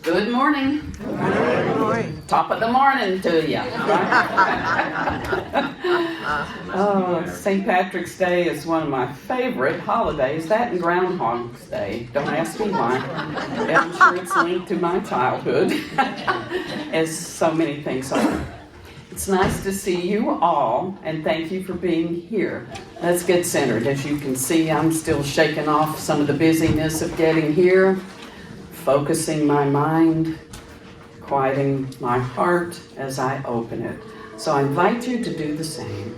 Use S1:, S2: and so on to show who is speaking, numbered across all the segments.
S1: Good morning.
S2: Good morning.
S1: Top of the morning to you. Oh, St. Patrick's Day is one of my favorite holidays. That and Groundhog's Day. Don't ask me why. I'm sure it's linked to my childhood, as so many things are. It's nice to see you all, and thank you for being here. Let's get centered. As you can see, I'm still shaking off some of the busyness of getting here, focusing my mind, quieting my heart as I open it. So I invite you to do the same.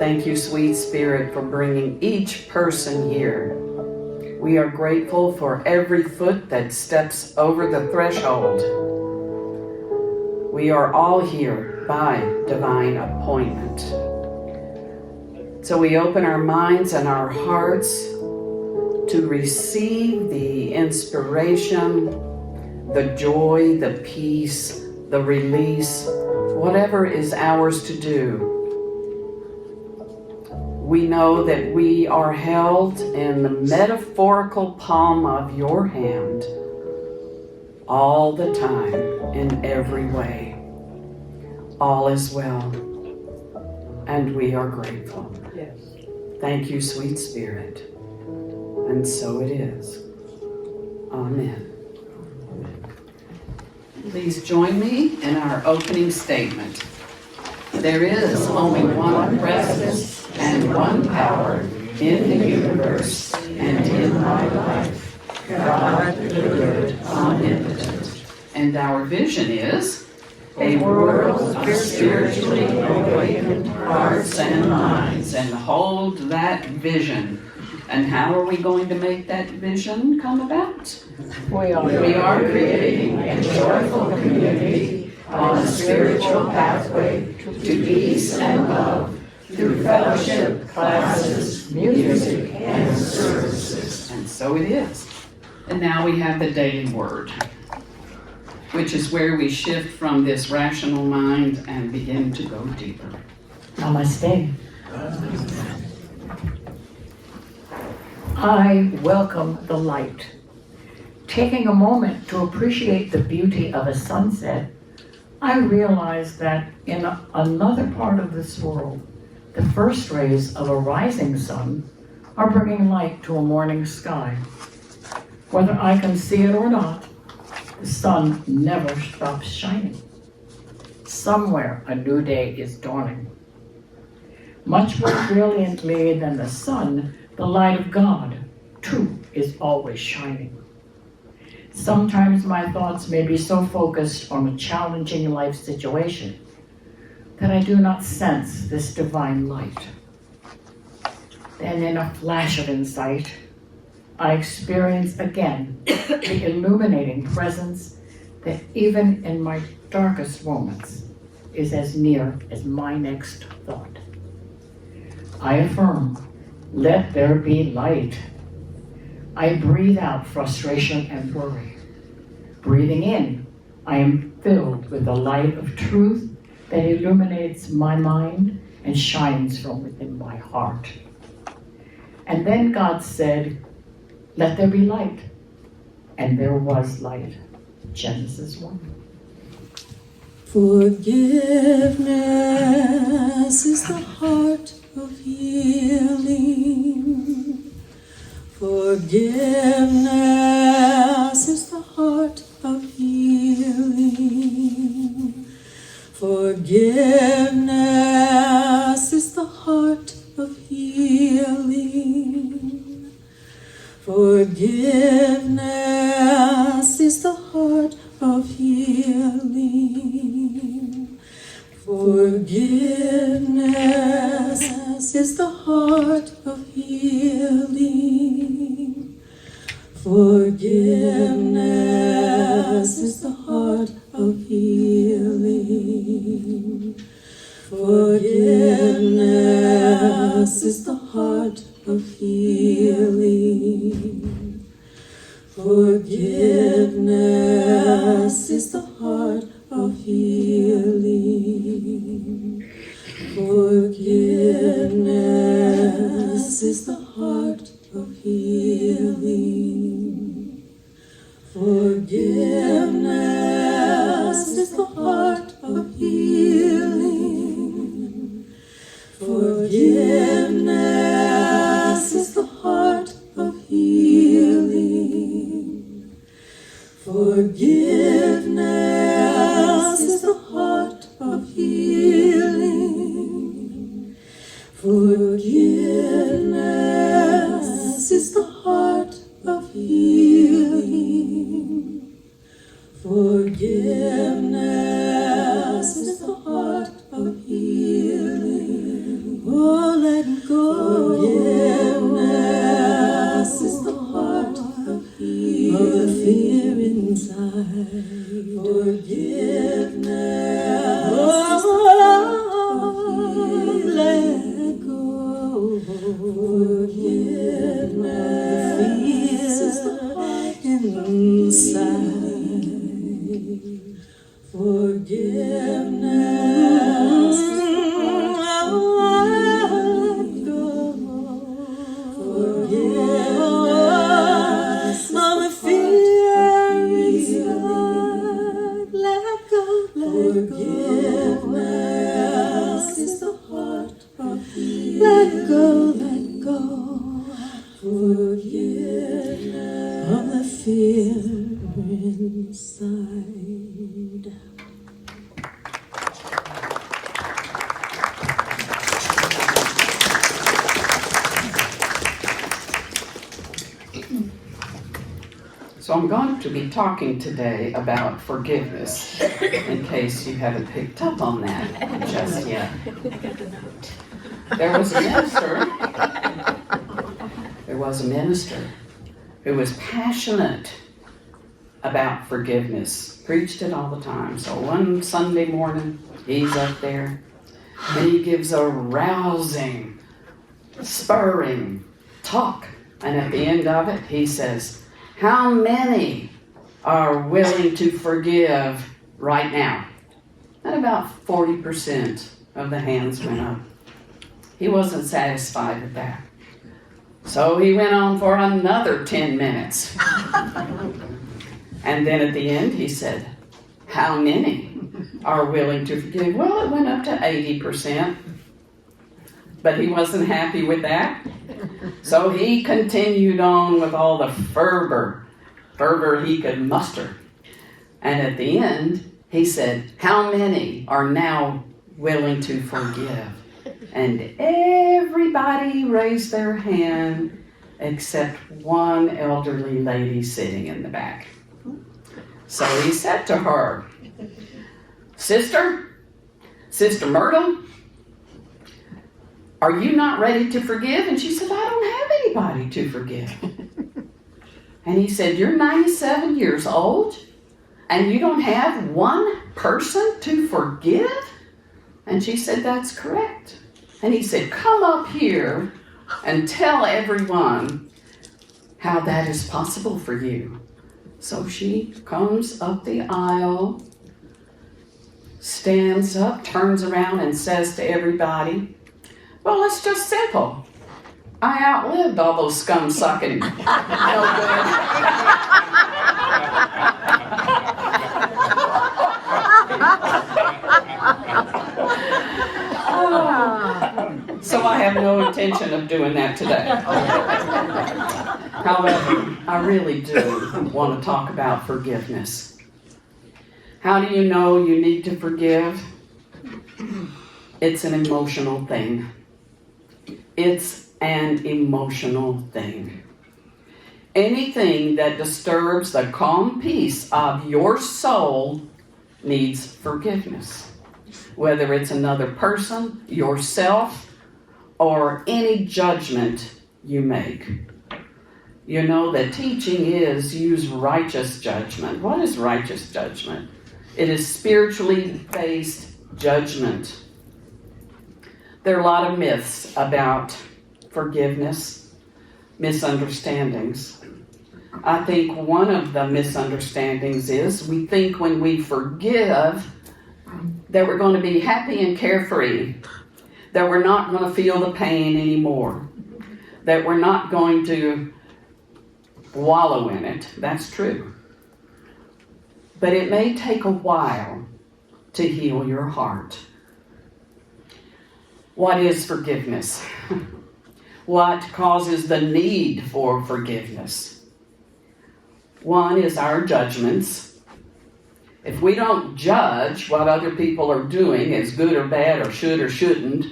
S1: Thank you, sweet Spirit, for bringing each person here. We are grateful for every foot that steps over the threshold. We are all here by divine appointment. So we open our minds and our hearts to receive the inspiration, the joy, the peace, the release, whatever is ours to do. We know that we are held in the metaphorical palm of your hand all the time, in every way. All is well, and we are grateful.
S2: Yes.
S1: Thank you, sweet Spirit. And so it is. Amen. Please join me in our opening statement. There is only one presence and one power in the universe and in my life. God the good, omnipotent, And our vision is
S2: A world of spiritually awakened
S1: hearts and minds, and hold that vision. And how are we going to make that vision come about?
S2: We
S1: We are creating a joyful community on a spiritual pathway to peace and love through fellowship, classes, music, and services. And so it is. And now we have the daily word, which is where we shift from this rational mind and begin to go deeper.
S2: Namaste. I welcome the light. Taking a moment to appreciate the beauty of a sunset, I realize that in another part of this world, the first rays of a rising sun are bringing light to a morning sky. Whether I can see it or not, the sun never stops shining. Somewhere a new day is dawning. Much more brilliantly than the sun, the light of God, too, is always shining. Sometimes my thoughts may be so focused on a challenging life situation that I do not sense this divine light. Then in a flash of insight, I experience again the illuminating presence that even in my darkest moments is as near as my next thought. I affirm, let there be light. I breathe out frustration and worry. Breathing in, I am filled with the light of truth that illuminates my mind and shines from within my heart. And then God said, let there be light. And there was light. Genesis 1.
S3: Forgiveness is the heart of healing. Forgiveness is the heart of healing. Forgiveness is the heart of healing. Forgiveness is the heart of healing. Forgiveness is the heart of healing. Forgiveness is the heart of healing. Forgiveness is the heart of healing. Forgiveness is the heart of healing. Forgiveness is the heart of healing. Forgiveness is the heart of healing. Forgiveness is the heart of healing. Forgiveness is the heart of healing. Forgiveness is the heart of healing. Forgiveness is the heart of healing. Oh, let go. Forgiveness is the heart of healing. Oh, the fear inside. Forgiveness. Oh, let go. Forgiveness is the heart inside. Forgiveness. Let go. Forgiveness. All the fear inside. Let go. Forgiveness is the heart of healing. Let go. Let go. Forgiveness of the fear inside.
S1: So I'm going to be talking today about forgiveness, in case you haven't picked up on that just yet. There was a minister who was passionate about forgiveness, preached it all the time. So one Sunday morning, he's up there, and he gives a rousing, spurring talk. And at the end of it, he says, how many are willing to forgive right now? And about 40% of the hands went up. He wasn't satisfied with that. So he went on for another 10 minutes. And then at the end, he said, how many are willing to forgive? Well, it went up to 80%. But he wasn't happy with that. So he continued on with all the fervor he could muster. And at the end, he said, how many are now willing to forgive? And everybody raised their hand except one elderly lady sitting in the back. So he said to her, Sister Myrtle, are you not ready to forgive? And she said, I don't have anybody to forgive. And he said, you're 97 years old and you don't have one person to forgive? And she said, that's correct. And he said, come up here and tell everyone how that is possible for you. So she comes up the aisle, stands up, turns around and says to everybody, well, it's just simple. I outlived all those scum-sucking no good. So I have no intention of doing that today. However, I really do want to talk about forgiveness. How do you know you need to forgive? It's an emotional thing. It's an emotional thing. Anything that disturbs the calm peace of your soul needs forgiveness. Whether it's another person, yourself, or any judgment you make. You know, the teaching is use righteous judgment. What is righteous judgment? It is spiritually based judgment. There are a lot of myths about forgiveness, misunderstandings. I think one of the misunderstandings is we think when we forgive that we're going to be happy and carefree, that we're not going to feel the pain anymore, that we're not going to wallow in it. That's true. But it may take a while to heal your heart. What is forgiveness? What causes the need for forgiveness? One is our judgments. If we don't judge what other people are doing as good or bad or should or shouldn't,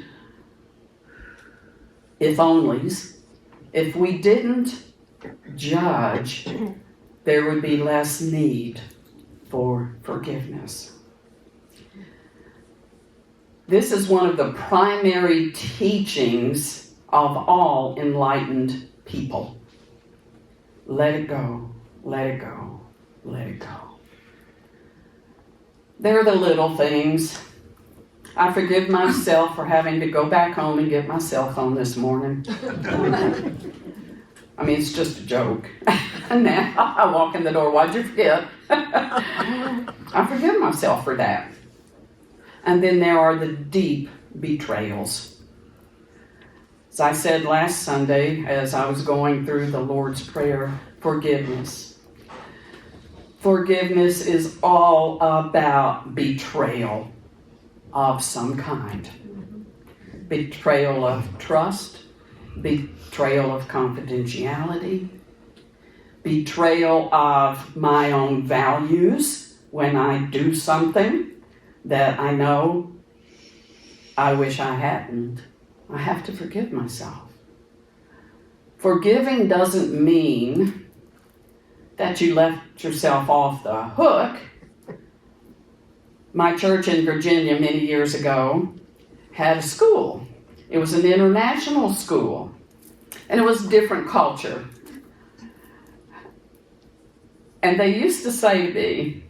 S1: if onlys, if we didn't judge, there would be less need for forgiveness. This is one of the primary teachings of all enlightened people. Let it go, let it go, let it go. They're the little things. I forgive myself for having to go back home and get my cell phone this morning. I mean, it's just a joke. And now I walk in the door, why'd you forget? I forgive myself for that. And then there are the deep betrayals. As I said last Sunday, as I was going through the Lord's Prayer, forgiveness. Forgiveness is all about betrayal of some kind. Betrayal of trust, betrayal of confidentiality, betrayal of my own values when I do something that I know I wish I hadn't. I have to forgive myself. Forgiving doesn't mean that you left yourself off the hook. My church in Virginia many years ago had a school. It was an international school, and it was a different culture. And they used to say to me,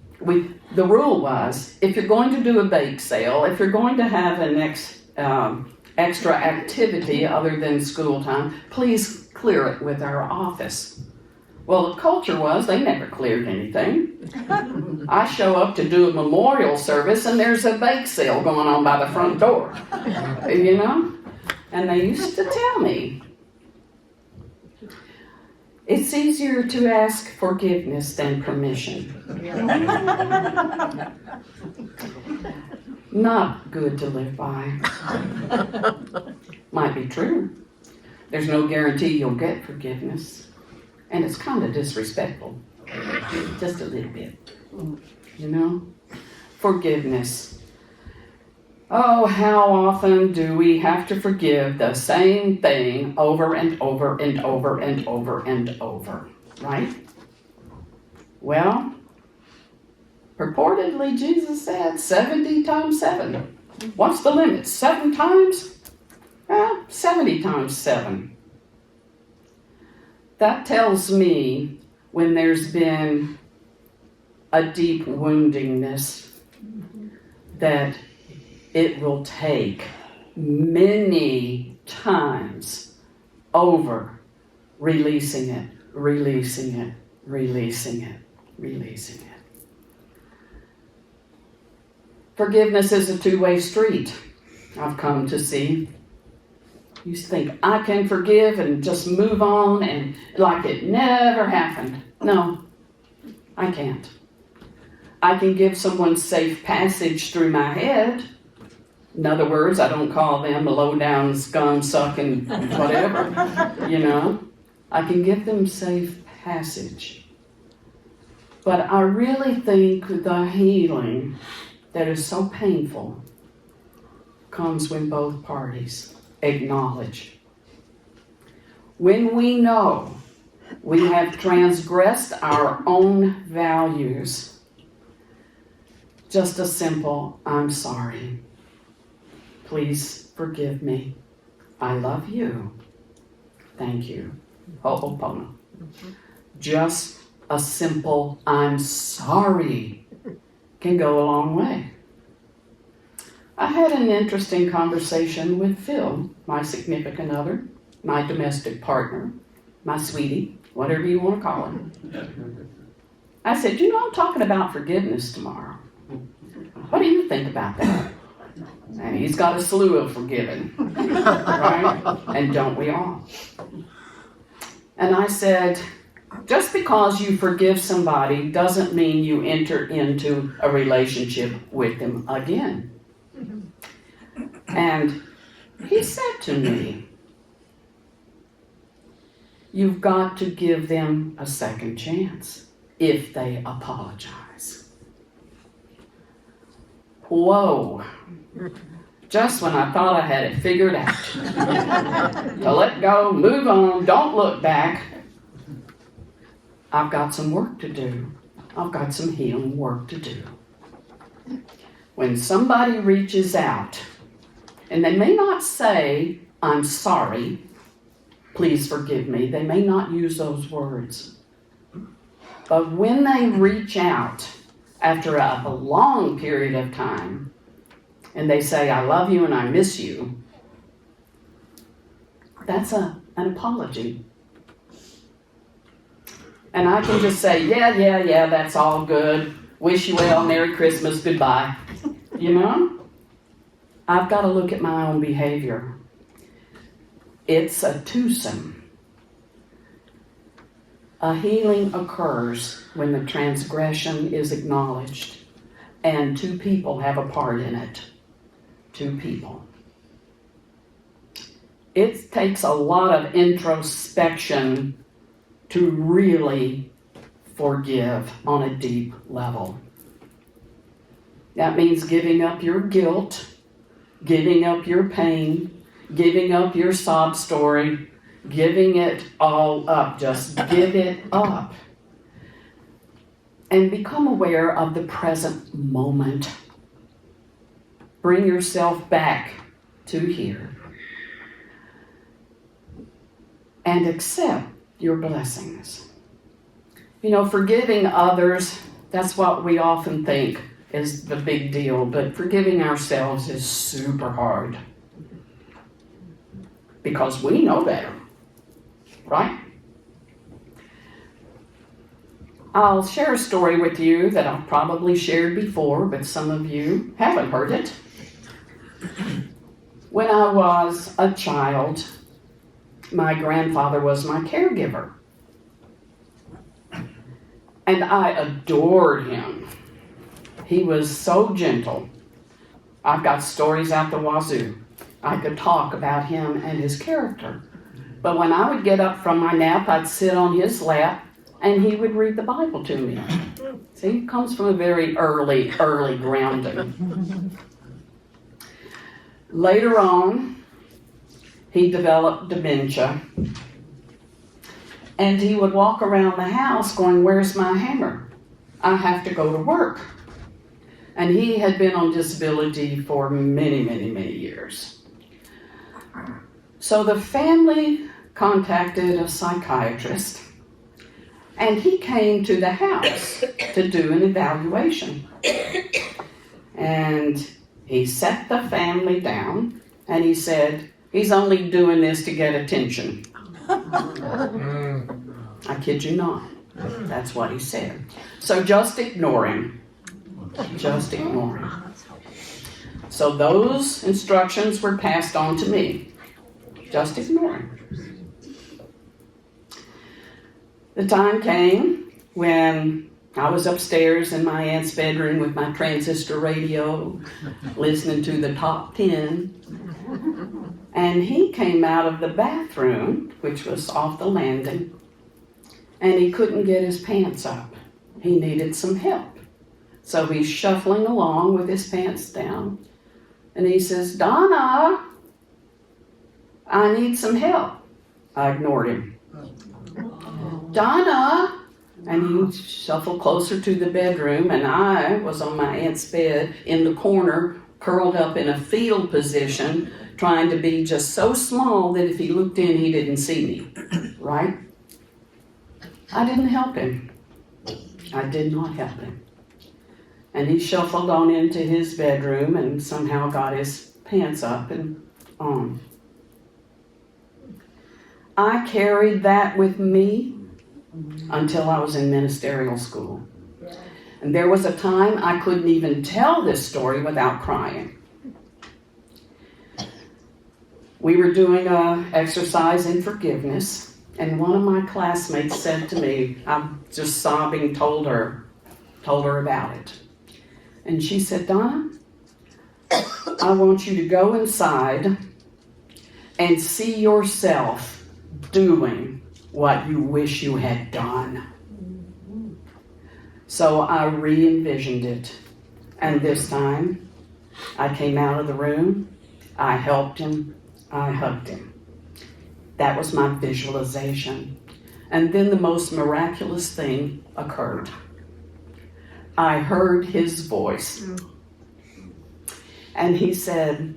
S1: the rule was, if you're going to do a bake sale, if you're going to have an extra activity other than school time, please clear it with our office. Well, the culture was they never cleared anything. I show up to do a memorial service and there's a bake sale going on by the front door, you know? And they used to tell me, it's easier to ask forgiveness than permission. Not good to live by. Might be true. There's no guarantee you'll get forgiveness. And it's kind of disrespectful. Just a little bit. You know? Forgiveness. Oh, how often do we have to forgive the same thing over and over and over and over and over, right? Well, purportedly Jesus said 70 times 7. What's the limit? 7 times? 70 times 7. That tells me when there's been a deep woundingness that it will take many times over releasing it, releasing it, releasing it, releasing it. Forgiveness is a two-way street, I've come to see. You think, I can forgive and just move on and like it never happened. No, I can't. I can give someone safe passage through my head. In other words, I don't call them a low-down, scum-sucking whatever, you know. I can give them safe passage. But I really think the healing that is so painful comes when both parties acknowledge. When we know we have transgressed our own values, just a simple, I'm sorry. Please forgive me. I love you. Thank you. Ho'opono. Just a simple, I'm sorry can go a long way. I had an interesting conversation with Phil, my significant other, my domestic partner, my sweetie, whatever you want to call him. I said, you know, I'm talking about forgiveness tomorrow. What do you think about that? And he's got a slew of forgiving, right? And don't we all? And I said, just because you forgive somebody doesn't mean you enter into a relationship with them again. And he said to me, you've got to give them a second chance if they apologize. Whoa. Just when I thought I had it figured out. To let go, move on, don't look back. I've got some work to do. I've got some healing work to do. When somebody reaches out, and they may not say, I'm sorry, please forgive me. They may not use those words. But when they reach out after a long period of time, and they say, I love you and I miss you, that's an apology. And I can just say, yeah, that's all good. Wish you well, Merry Christmas, goodbye. You know? I've got to look at my own behavior. It's a twosome. A healing occurs when the transgression is acknowledged and two people have a part in it. Two people. It takes a lot of introspection to really forgive on a deep level. That means giving up your guilt, giving up your pain, giving up your sob story, giving it all up. Just give it up. and become aware of the present moment. Bring yourself back to here and accept your blessings. You know, forgiving others, that's what we often think is the big deal, but forgiving ourselves is super hard because we know better, right? I'll share a story with you that I've probably shared before, but some of you haven't heard it. When I was a child, my grandfather was my caregiver. And I adored him. He was so gentle. I've got stories out the wazoo. I could talk about him and his character. But when I would get up from my nap, I'd sit on his lap and he would read the Bible to me. See, it comes from a very early grounding. Later on, he developed dementia. And he would walk around the house going, "Where's my hammer? I have to go to work." And he had been on disability for many, many, many years. So the family contacted a psychiatrist, and he came to the house to do an evaluation. And he sat the family down, and he said, "He's only doing this to get attention." I kid you not. That's what he said. So just ignore him. Just ignore him. So those instructions were passed on to me. Just ignore him. The time came when I was upstairs in my aunt's bedroom with my transistor radio, listening to the top 10. And he came out of the bathroom, which was off the landing, and he couldn't get his pants up. He needed some help. So he's shuffling along with his pants down, and he says, "Donna, I need some help." I ignored him. "Donna," and he shuffled closer to the bedroom, and I was on my aunt's bed in the corner, curled up in a fetal position, trying to be just so small that if he looked in, he didn't see me, right? I didn't help him. I did not help him. And he shuffled on into his bedroom and somehow got his pants up and on. I carried that with me until I was in ministerial school. And there was a time I couldn't even tell this story without crying. We were doing an exercise in forgiveness, and one of my classmates said to me, I'm just sobbing, told her about it. And she said, "Donna, I want you to go inside and see yourself doing what you wish you had done." So I re-envisioned it. And this time, I came out of the room, I helped him, I hugged him. That was my visualization. And then the most miraculous thing occurred. I heard his voice. And he said,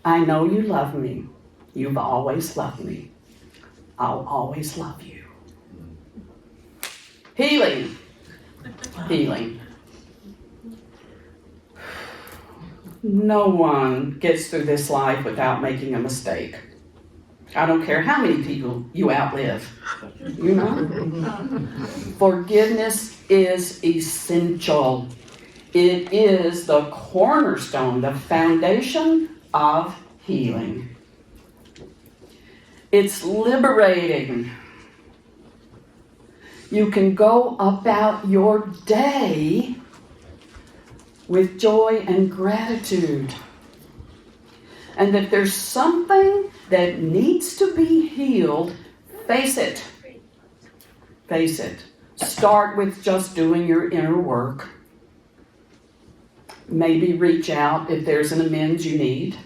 S1: "I know you love me. You've always loved me. I'll always love you." Healing. Healing. No one gets through this life without making a mistake. I don't care how many people you outlive. You know? Forgiveness is essential. It is the cornerstone, the foundation of healing. It's liberating. You can go about your day with joy and gratitude. And if there's something that needs to be healed, face it. Face it. Start with just doing your inner work. Maybe reach out if there's an amends you need,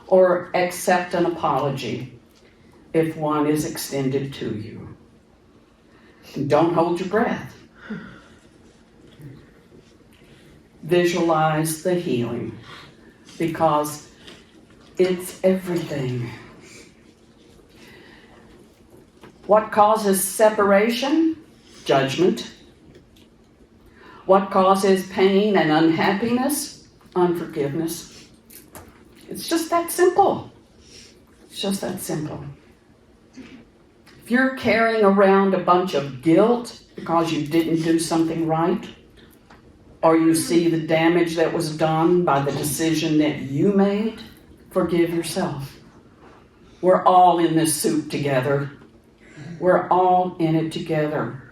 S1: or accept an apology if one is extended to you. And don't hold your breath. visualize the healing, because it's everything. What causes separation? Judgment. What causes pain and unhappiness? Unforgiveness. It's just that simple. It's just that simple. If you're carrying around a bunch of guilt because you didn't do something right, or you see the damage that was done by the decision that you made, forgive yourself. We're all in this soup together. We're all in it together.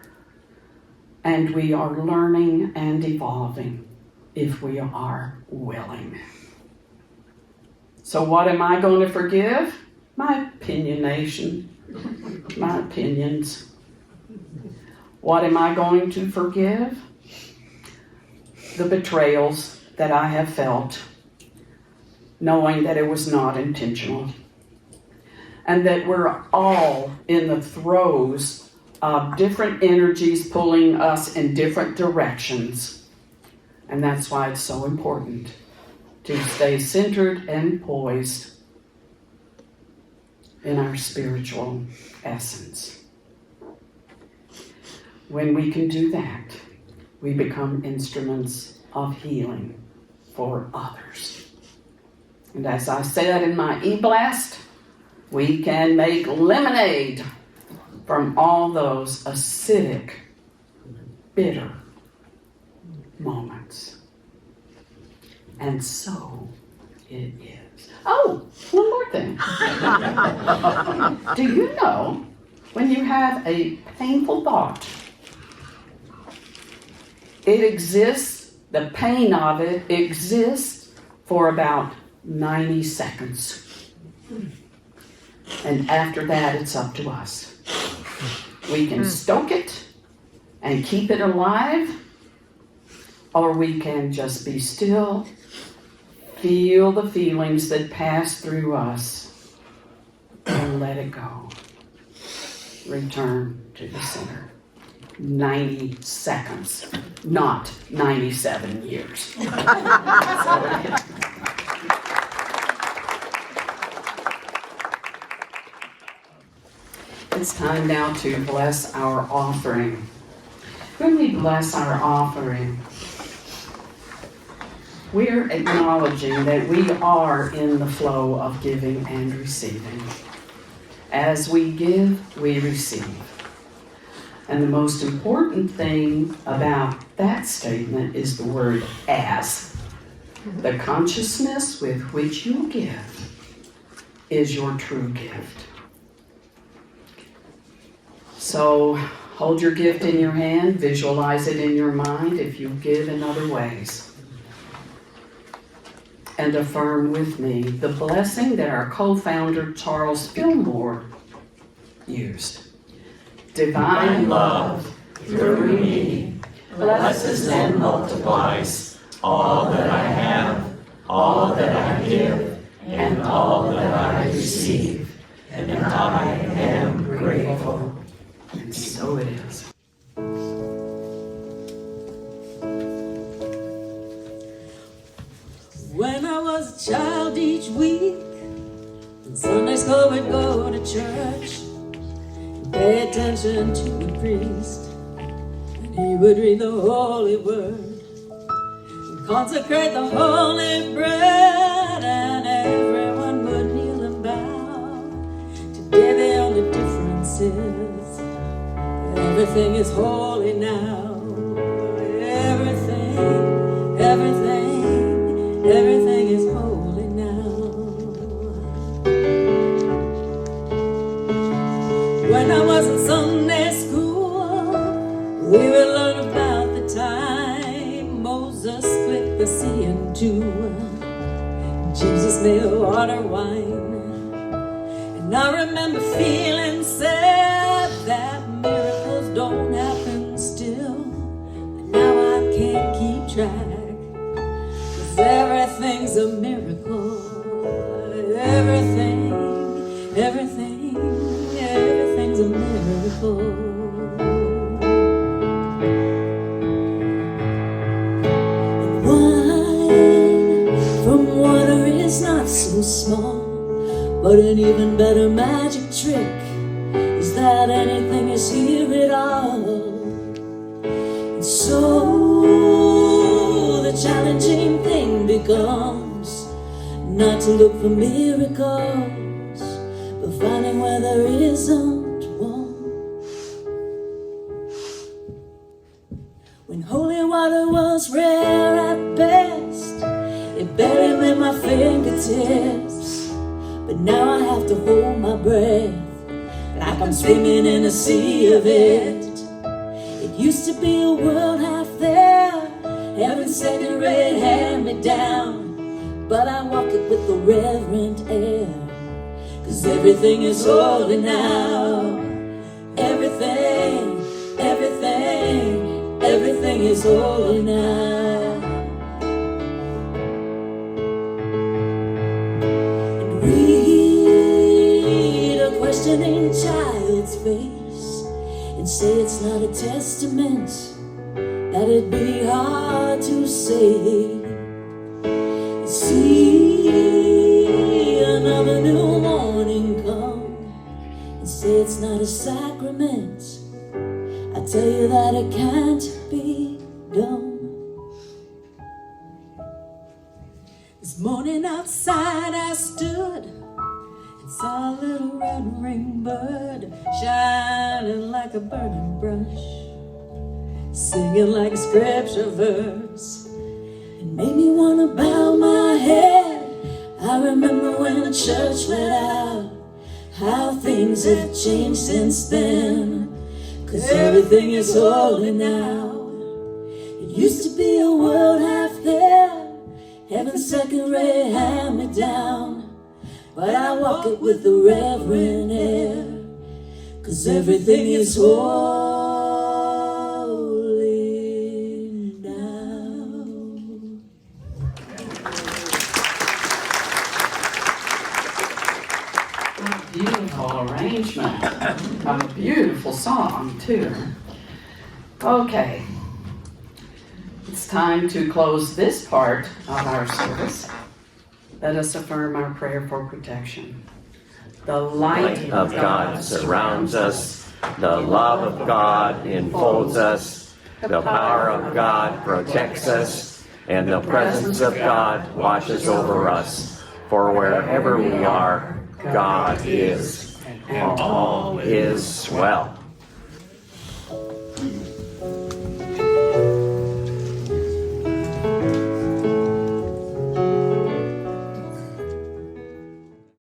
S1: And we are learning and evolving if we are willing. So what am I going to forgive? My opinionation, my opinions. What am I going to forgive? The betrayals that I have felt, knowing that it was not intentional. And that we're all in the throes of different energies pulling us in different directions. And that's why it's so important to stay centered and poised in our spiritual essence. When we can do that, we become instruments of healing for others. And as I said in my e-blast, we can make lemonade from all those acidic, bitter moments. And so it is. Oh, one more thing. Do you know when you have a painful thought, it exists, the pain of it exists for about 90 seconds. And after that, it's up to us. We can stoke it and keep it alive, or we can just be still, feel the feelings that pass through us, and let it go. Return to the center. 90 seconds, not 97 years. It's time now to bless our offering. When we bless our offering, we're acknowledging that we are in the flow of giving and receiving. As we give, we receive. And the most important thing about that statement is the word as. The consciousness with which you give is your true gift. So hold your gift in your hand, visualize it in your mind if you give in other ways. And affirm with me the blessing that our co-founder Charles Fillmore used. Divine love through me blesses and multiplies all that I have, all that I give, and all that I receive. And I am grateful. And so it is.
S3: When I was a child each week, in Sunday school we'd go to church and pay attention to the priest, and he would read the holy word and consecrate the holy bread, and everyone would kneel and bow. Today the only difference is everything is holy now. Everything is holy now. When I was in Sunday school, we would learn about the time Moses split the sea in two. Jesus made water wine. And I remember feeling sad that miracles don't happen still. But now I can't keep track. Everything's a miracle. Everything's a miracle. And But an even better magic trick is that anything is here at all. And so the challenging thing becomes not to look for miracles, but finding where there isn't one. When holy water was rare at best, it barely met my fingertips. But now I have to hold my breath, like I'm swimming in a sea of it. It used to be a world half there, heaven second rate hand-me-down, but I walk it with the reverent air, 'cause everything is holy now. Everything, everything, everything is holy now. And read a questioning child's face and say it's not a testament that it'd be hard to say. See another new morning come and say it's not a sacrament. I tell you that it can't be done. This morning outside I stood and saw a little red-winged bird shining like a burning brush, singing like a scripture verse. It made me wanna bow my head. I remember when the church let out, how things have changed since then, 'cause everything is holy now. It used to be a world half there, heaven's second rate hand-me-down, but I walk it with the reverent air, 'cause everything is holy now.
S1: Beautiful arrangement. A beautiful song, too. Okay. It's time to close this part of our service. Let us affirm our prayer for protection. The light
S4: of God surrounds us. The love of God enfolds us. The power of God protects us. And the presence of God watches over us. For wherever we are, God is, and all is well.